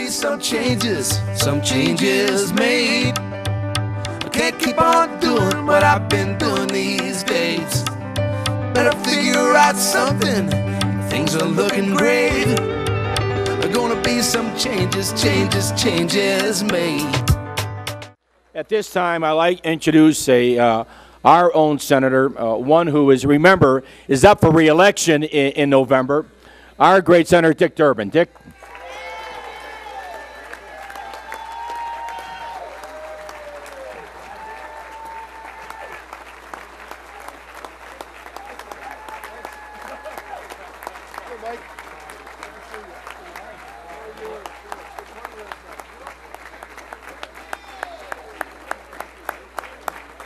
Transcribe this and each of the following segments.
be some changes made. I can't keep on doing what I've been doing these days. Better figure out something, things are looking great. There are gonna be some changes made. At this time, I'd like to introduce our own senator, one who is up for re-election in November, our great Senator Dick Durbin. Dick.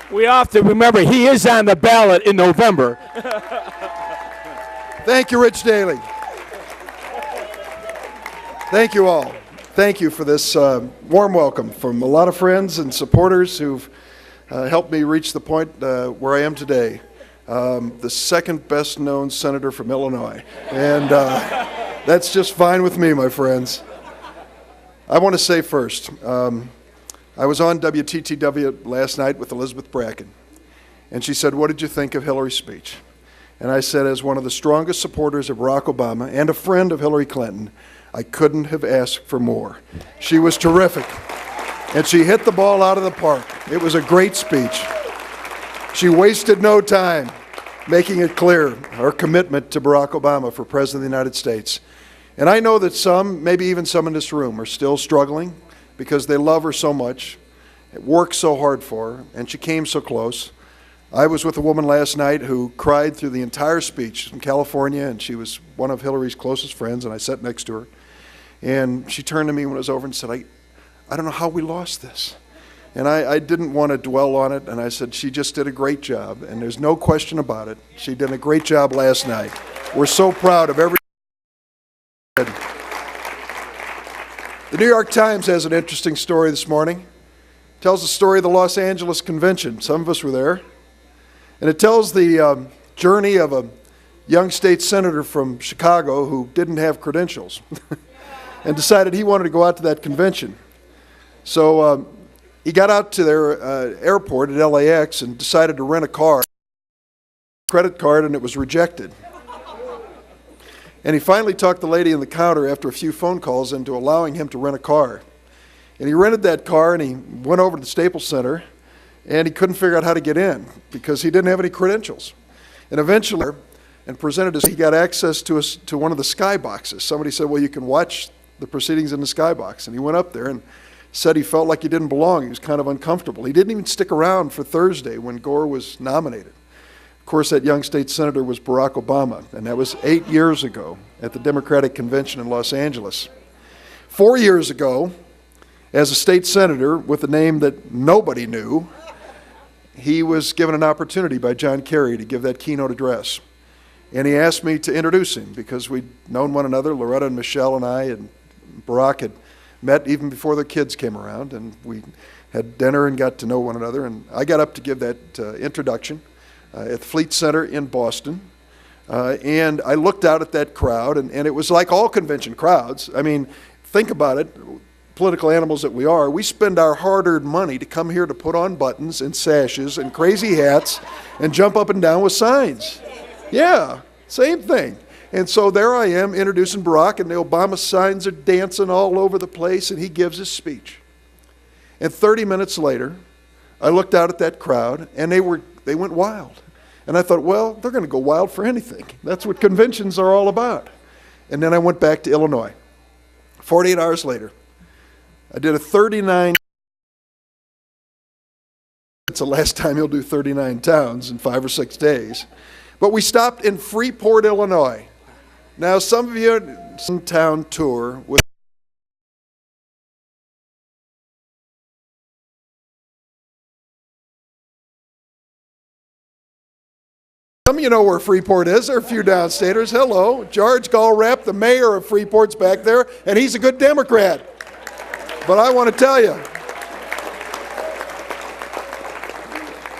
We have to remember he is on the ballot in November. Thank you, Rich Daley. Thank you all. Thank you for this warm welcome from a lot of friends and supporters who've helped me reach the point where I am today. The second best known senator from Illinois. And that's just fine with me, my friends. I want to say first, I was on WTTW last night with Elizabeth Bracken, and she said, "What did you think of Hillary's speech?" And I said, as one of the strongest supporters of Barack Obama and a friend of Hillary Clinton, I couldn't have asked for more. She was terrific, and she hit the ball out of the park. It was a great speech. She wasted no time making it clear her commitment to Barack Obama for President of the United States. And I know that some, maybe even some in this room, are still struggling because they love her so much, worked so hard for her, and she came so close. I was with a woman last night who cried through the entire speech. She's from California, and she was one of Hillary's closest friends, and I sat next to her. And she turned to me when it was over and said, I don't know how we lost this. And I didn't want to dwell on it, and I said, she just did a great job, and there's no question about it. She did a great job last night. We're so proud of every. The New York Times has an interesting story this morning. It tells the story of the Los Angeles Convention. Some of us were there. And it tells the journey of a young state senator from Chicago who didn't have credentials and decided he wanted to go out to that convention. So he got out to their airport at LAX and decided to rent a car, credit card, and it was rejected. And he finally talked the lady in the counter after a few phone calls into allowing him to rent a car. And he rented that car, and he went over to the Staples Center, and he couldn't figure out how to get in because he didn't have any credentials. And eventually, and presented us, he got access to one of the skyboxes. Somebody said, well, you can watch the proceedings in the skybox. And he went up there and said he felt like he didn't belong. He was kind of uncomfortable. He didn't even stick around for Thursday when Gore was nominated. Of course, that young state senator was Barack Obama, and that was 8 years ago at the Democratic Convention in Los Angeles. 4 years ago, as a state senator with a name that nobody knew, he was given an opportunity by John Kerry to give that keynote address. And he asked me to introduce him because we'd known one another. Loretta and Michelle and I and Barack had met even before their kids came around, and we had dinner and got to know one another. And I got up to give that introduction at the Fleet Center in Boston. And I looked out at that crowd, and it was like all convention crowds. I mean, think about it. Political animals that we are, we spend our hard-earned money to come here to put on buttons and sashes and crazy hats and jump up and down with signs. Yeah, same thing. And so there I am introducing Barack, and the Obama signs are dancing all over the place, and he gives his speech. And 30 minutes later, I looked out at that crowd, and they went wild. And I thought, well, they're going to go wild for anything. That's what conventions are all about. And then I went back to Illinois. 48 hours later, I did a 39. It's the last time you'll do 39 towns in 5 or 6 days. But we stopped in Freeport, Illinois. Now, some of you are some town tour with some of you know where Freeport is. There are a few downstaters. Hello. George Gallrep, the mayor of Freeport's back there, and he's a good Democrat. But I want to tell you,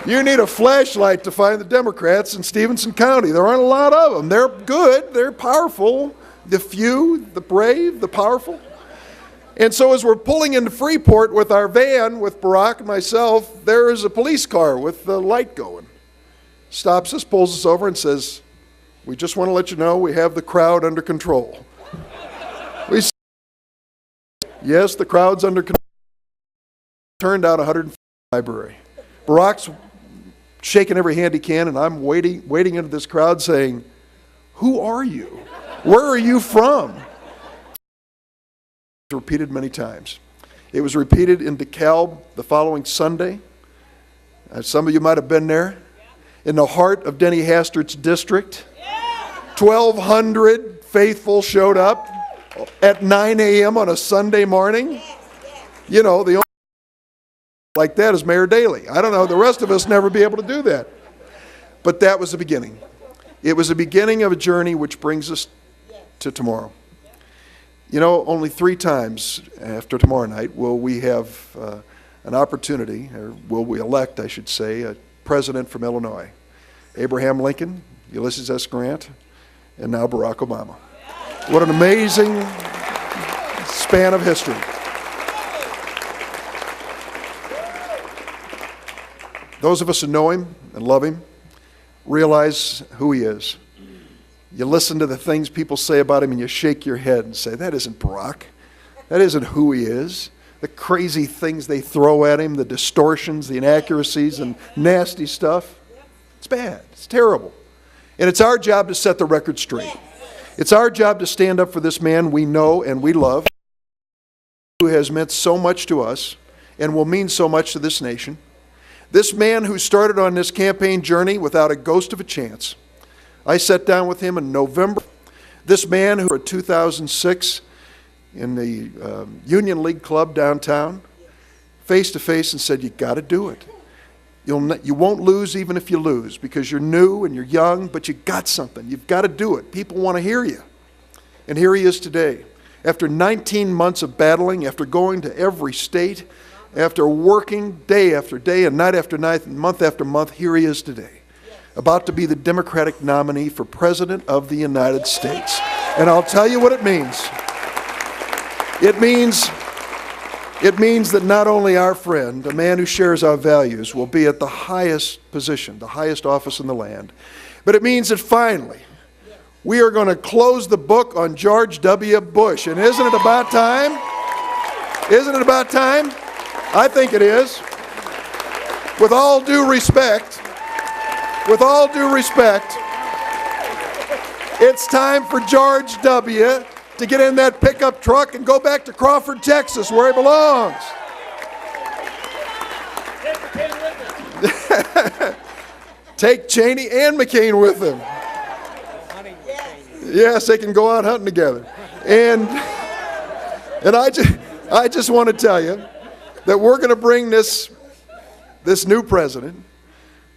you need a flashlight to find the Democrats in Stevenson County. There aren't a lot of them. They're good. They're powerful. The few, the brave, the powerful. And so as we're pulling into Freeport with our van, with Barack and myself, there is a police car with the light going. Stops us, pulls us over, and says, "We just want to let you know we have the crowd under control." We said, "Yes, the crowd's under control." Turned out 150 library. Barack's shaking every hand he can, and I'm wading into this crowd saying, "Who are you? Where are you from?" It was repeated many times. It was repeated in DeKalb the following Sunday. Some of you might have been there. In the heart of Denny Hastert's district. 1,200 faithful showed up at 9 a.m. on a Sunday morning. You know, the only like that is Mayor Daley. I don't know, the rest of us never be able to do that. But that was the beginning. It was the beginning of a journey which brings us to tomorrow. You know, only 3 times after tomorrow night will we have an opportunity, or will we elect, I should say, a president from Illinois. Abraham Lincoln, Ulysses S. Grant, and now Barack Obama. What an amazing span of history. Those of us who know him and love him realize who he is. You listen to the things people say about him and you shake your head and say, that isn't Barack. That isn't who he is. The crazy things they throw at him, the distortions, the inaccuracies, and nasty stuff. It's bad. It's terrible. And it's our job to set the record straight. It's our job to stand up for this man we know and we love, who has meant so much to us and will mean so much to this nation. This man who started on this campaign journey without a ghost of a chance. I sat down with him in November. This man who in 2006 in the Union League Club downtown, face to face, and said, "You got to do it. You won't lose even if you lose, because you're new and you're young, but you got something. You've got to do it. People want to hear you." And here he is today. After 19 months of battling, after going to every state, after working day after day and night after night and month after month, here he is today, about to be the Democratic nominee for President of the United States. And I'll tell you what it means. It means that not only our friend, a man who shares our values, will be at the highest position, the highest office in the land, but it means that finally we are going to close the book on George W. Bush. And isn't it about time? Isn't it about time? I think it is. With all due respect, it's time for George W. to get in that pickup truck and go back to Crawford, Texas, where he belongs. Take Cheney and McCain with him. Yes, they can go out hunting together. And I just want to tell you that we're going to bring this new president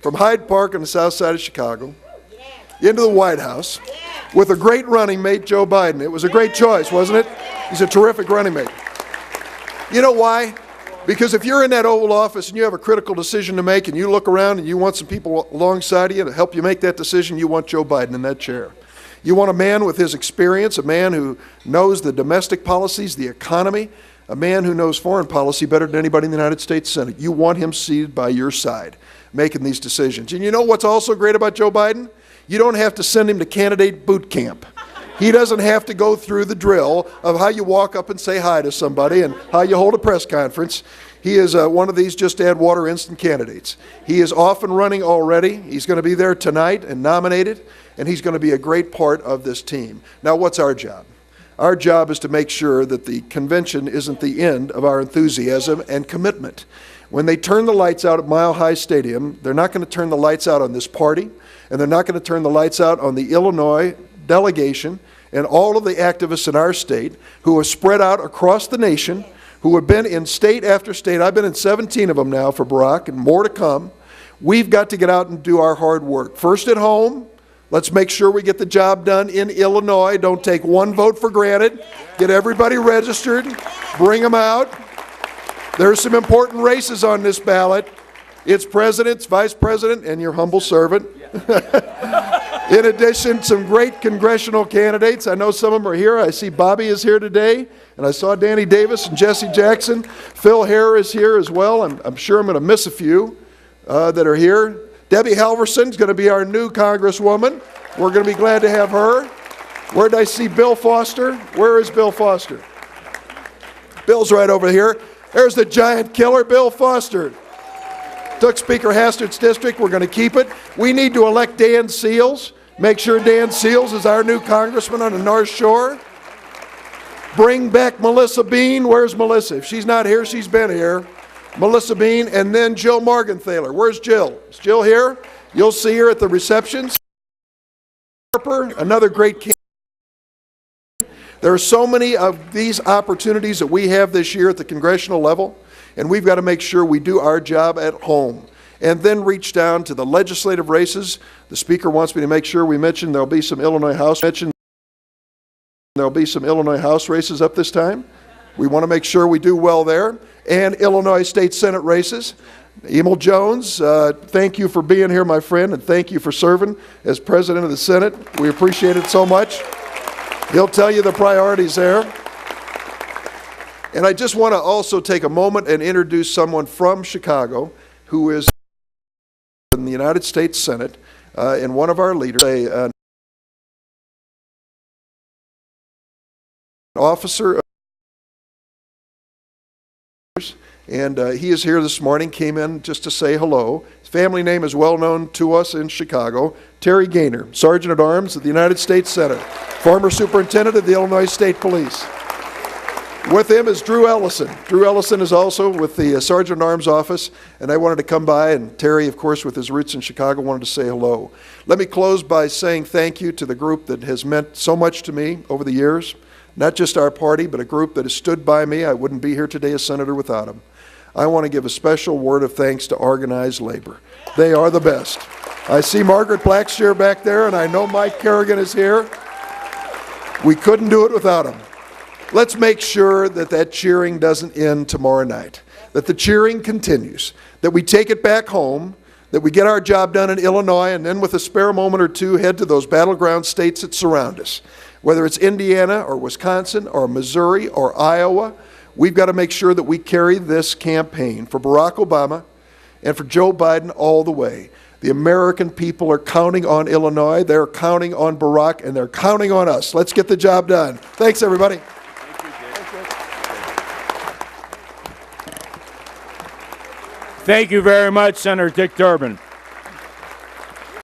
from Hyde Park on the south side of Chicago into the White House with a great running mate, Joe Biden. It was a great choice, wasn't it? He's a terrific running mate. You know why? Because if you're in that Oval Office and you have a critical decision to make and you look around and you want some people alongside of you to help you make that decision, you want Joe Biden in that chair. You want a man with his experience, a man who knows the domestic policies, the economy, a man who knows foreign policy better than anybody in the United States Senate. You want him seated by your side, making these decisions. And you know what's also great about Joe Biden? You don't have to send him to candidate boot camp. He doesn't have to go through the drill of how you walk up and say hi to somebody and how you hold a press conference. He is one of these just add water instant candidates. He is off and running already. He's going to be there tonight and nominated, and he's going to be a great part of this team. Now, what's our job? Our job is to make sure that the convention isn't the end of our enthusiasm and commitment. When they turn the lights out at Mile High Stadium, they're not going to turn the lights out on this party, and they're not going to turn the lights out on the Illinois delegation and all of the activists in our state who are spread out across the nation, who have been in state after state. I've been in 17 of them now for Barack, and more to come. We've got to get out and do our hard work. First at home. Let's make sure we get the job done in Illinois. Don't take one vote for granted. Get everybody registered. Bring them out. There's some important races on this ballot. It's president, vice president, and your humble servant. In addition, some great congressional candidates. I know some of them are here. I see Bobby is here today, and I saw Danny Davis and Jesse Jackson. Phil Hare is here as well. I'm sure I'm going to miss a few that are here. Debbie Halverson is going to be our new Congresswoman. We're going to be glad to have her. Where did I see Bill Foster? Where is Bill Foster? Bill's right over here. There's the giant killer, Bill Foster. Took Speaker Hastert's district. We're going to keep it. We need to elect Dan Seals. Make sure Dan Seals is our new congressman on the North Shore. Bring back Melissa Bean. Where's Melissa? If she's not here, she's been here. Melissa Bean, and then Jill Morgenthaler. Where's Jill? Is Jill here? You'll see her at the receptions. Harper, another great candidate. There are so many of these opportunities that we have this year at the congressional level, and we've got to make sure we do our job at home. And then reach down to the legislative races. The Speaker wants me to make sure we mention there'll be some Illinois House races up this time. We want to make sure we do well there. And Illinois State Senate races. Emil Jones, thank you for being here, my friend, and thank you for serving as President of the Senate. We appreciate it so much. He'll tell you the priorities there. And I just want to also take a moment and introduce someone from Chicago who is in the United States Senate and one of our leaders, an officer, and he is here this morning, came in just to say hello. His family name is well known to us in Chicago. Terry Gaynor, Sergeant at Arms of the United States Senate, former Superintendent of the Illinois State Police. With him is Drew Ellison. Drew Ellison is also with the Sergeant at Arms office, and I wanted to come by, and Terry, of course, with his roots in Chicago, wanted to say hello. Let me close by saying thank you to the group that has meant so much to me over the years. Not just our party, but a group that has stood by me. I wouldn't be here today as Senator without them. I want to give a special word of thanks to organized labor. They are the best. I see Margaret Blackshear back there, and I know Mike Kerrigan is here. We couldn't do it without them. Let's make sure that that cheering doesn't end tomorrow night, that the cheering continues, that we take it back home, that we get our job done in Illinois, and then with a spare moment or two, head to those battleground states that surround us. Whether it's Indiana or Wisconsin or Missouri or Iowa, we've got to make sure that we carry this campaign for Barack Obama and for Joe Biden all the way. The American people are counting on Illinois, they're counting on Barack, and they're counting on us. Let's get the job done. Thanks, everybody. Thank you very much, Senator Dick Durbin.